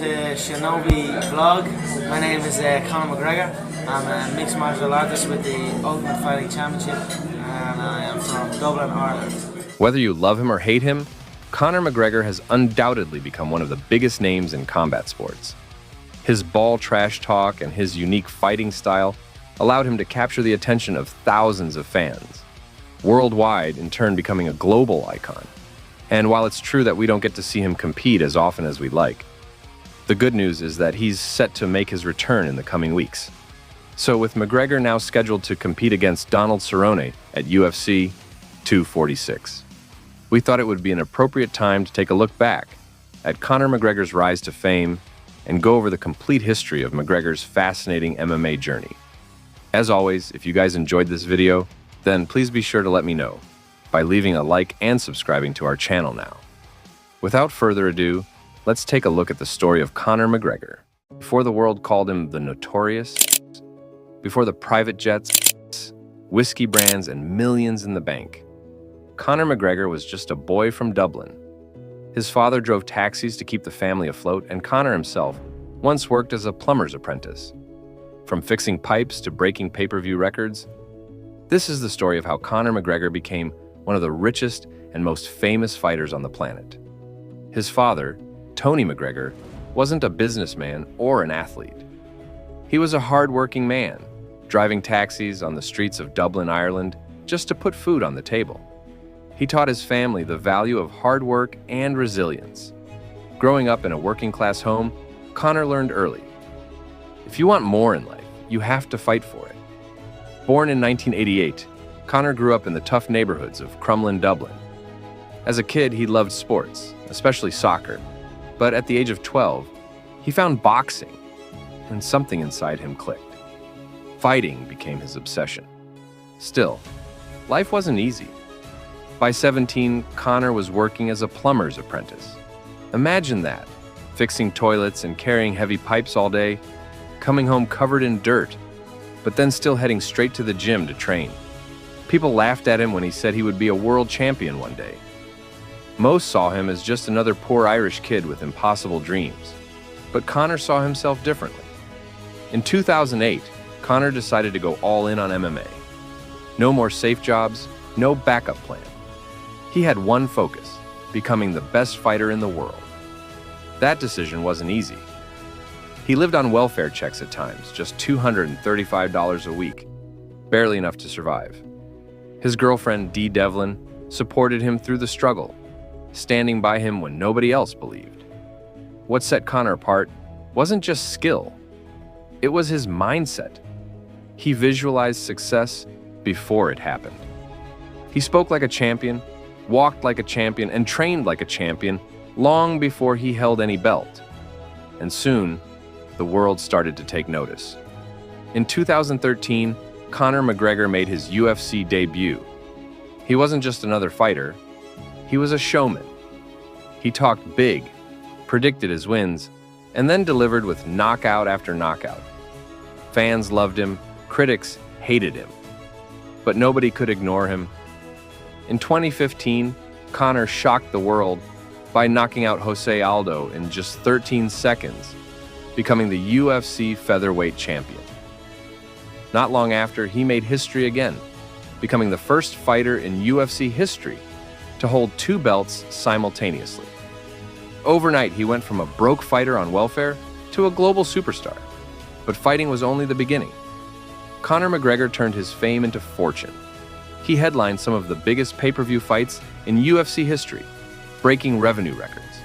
to Shinobi vlog. My name is Conor McGregor. I'm a mixed martial artist with the Ultimate Fighting Championship, and I am from Dublin, Ireland. Whether you love him or hate him, Conor McGregor has undoubtedly become one of the biggest names in combat sports. His ball trash talk and his unique fighting style allowed him to capture the attention of thousands of fans, worldwide in turn becoming a global icon. And while it's true that we don't get to see him compete as often as we'd like, the good news is that he's set to make his return in the coming weeks. So with McGregor now scheduled to compete against Donald Cerrone at UFC 246, we thought it would be an appropriate time to take a look back at Conor McGregor's rise to fame and go over the complete history of McGregor's fascinating MMA journey. As always, if you guys enjoyed this video, then please be sure to let me know by leaving a like and subscribing to our channel now. Without further ado, let's take a look at the story of Conor McGregor. Before the world called him the Notorious, before the private jets, whiskey brands, and millions in the bank, Conor McGregor was just a boy from Dublin. His father drove taxis to keep the family afloat, and Conor himself once worked as a plumber's apprentice. From fixing pipes to breaking pay-per-view records, this is the story of how Conor McGregor became one of the richest and most famous fighters on the planet. His father, Tony McGregor, wasn't a businessman or an athlete. He was a hard-working man, driving taxis on the streets of Dublin, Ireland, just to put food on the table. He taught his family the value of hard work and resilience. Growing up in a working-class home, Conor learned early. If you want more in life, you have to fight for it. Born in 1988, Conor grew up in the tough neighborhoods of Crumlin, Dublin. As a kid, he loved sports, especially soccer. But at the age of 12, he found boxing, and something inside him clicked. Fighting became his obsession. Still, life wasn't easy. By 17, Conor was working as a plumber's apprentice. Imagine that, fixing toilets and carrying heavy pipes all day, coming home covered in dirt, but then still heading straight to the gym to train. People laughed at him when he said he would be a world champion one day. Most saw him as just another poor Irish kid with impossible dreams. But Conor saw himself differently. In 2008, Conor decided to go all in on MMA. No more safe jobs, no backup plan. He had one focus: becoming the best fighter in the world. That decision wasn't easy. He lived on welfare checks at times, just $235 a week, barely enough to survive. His girlfriend, Dee Devlin, supported him through the struggle, standing by him when nobody else believed. What set Conor apart wasn't just skill, it was his mindset. He visualized success before it happened. He spoke like a champion, walked like a champion, and trained like a champion long before he held any belt. And soon, the world started to take notice. In 2013, Conor McGregor made his UFC debut. He wasn't just another fighter, he was a showman. He talked big, predicted his wins, and then delivered with knockout after knockout. Fans loved him, critics hated him, but nobody could ignore him. In 2015, Conor shocked the world by knocking out Jose Aldo in just 13 seconds, becoming the UFC featherweight champion. Not long after, he made history again, becoming the first fighter in UFC history to hold two belts simultaneously. Overnight, he went from a broke fighter on welfare to a global superstar. But fighting was only the beginning. Conor McGregor turned his fame into fortune. He headlined some of the biggest pay-per-view fights in UFC history, breaking revenue records.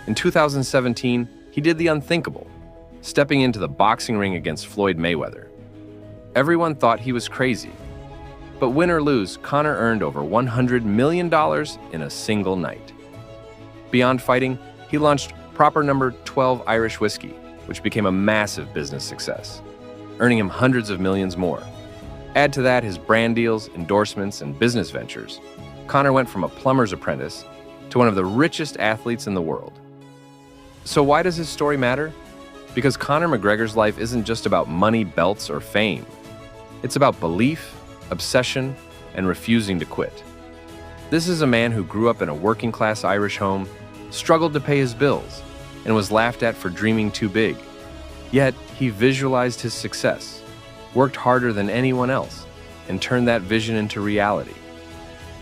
In 2017, he did the unthinkable, stepping into the boxing ring against Floyd Mayweather. Everyone thought he was crazy. But win or lose, Conor earned over $100 million in a single night. Beyond fighting, he launched Proper No. 12 Irish whiskey, which became a massive business success, earning him hundreds of millions more. Add to that his brand deals, endorsements, and business ventures. Conor went from a plumber's apprentice to one of the richest athletes in the world. So why does his story matter? Because Conor McGregor's life isn't just about money, belts, or fame. It's about belief, obsession, and refusing to quit. This is a man who grew up in a working-class Irish home, struggled to pay his bills, and was laughed at for dreaming too big. Yet, he visualized his success, worked harder than anyone else, and turned that vision into reality.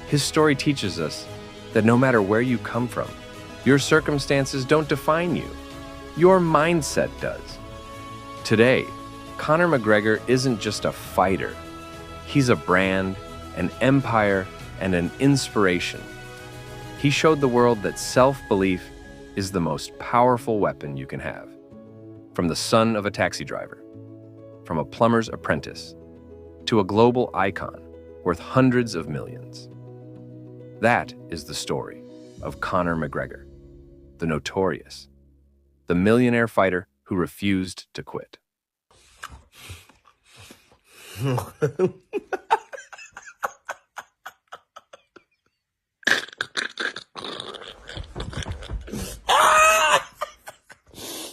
His story teaches us that no matter where you come from, your circumstances don't define you. Your mindset does. Today, Conor McGregor isn't just a fighter. He's a brand, an empire, and an inspiration. He showed the world that self-belief is the most powerful weapon you can have. From the son of a taxi driver, from a plumber's apprentice, to a global icon worth hundreds of millions. That is the story of Conor McGregor, the Notorious, the millionaire fighter who refused to quit.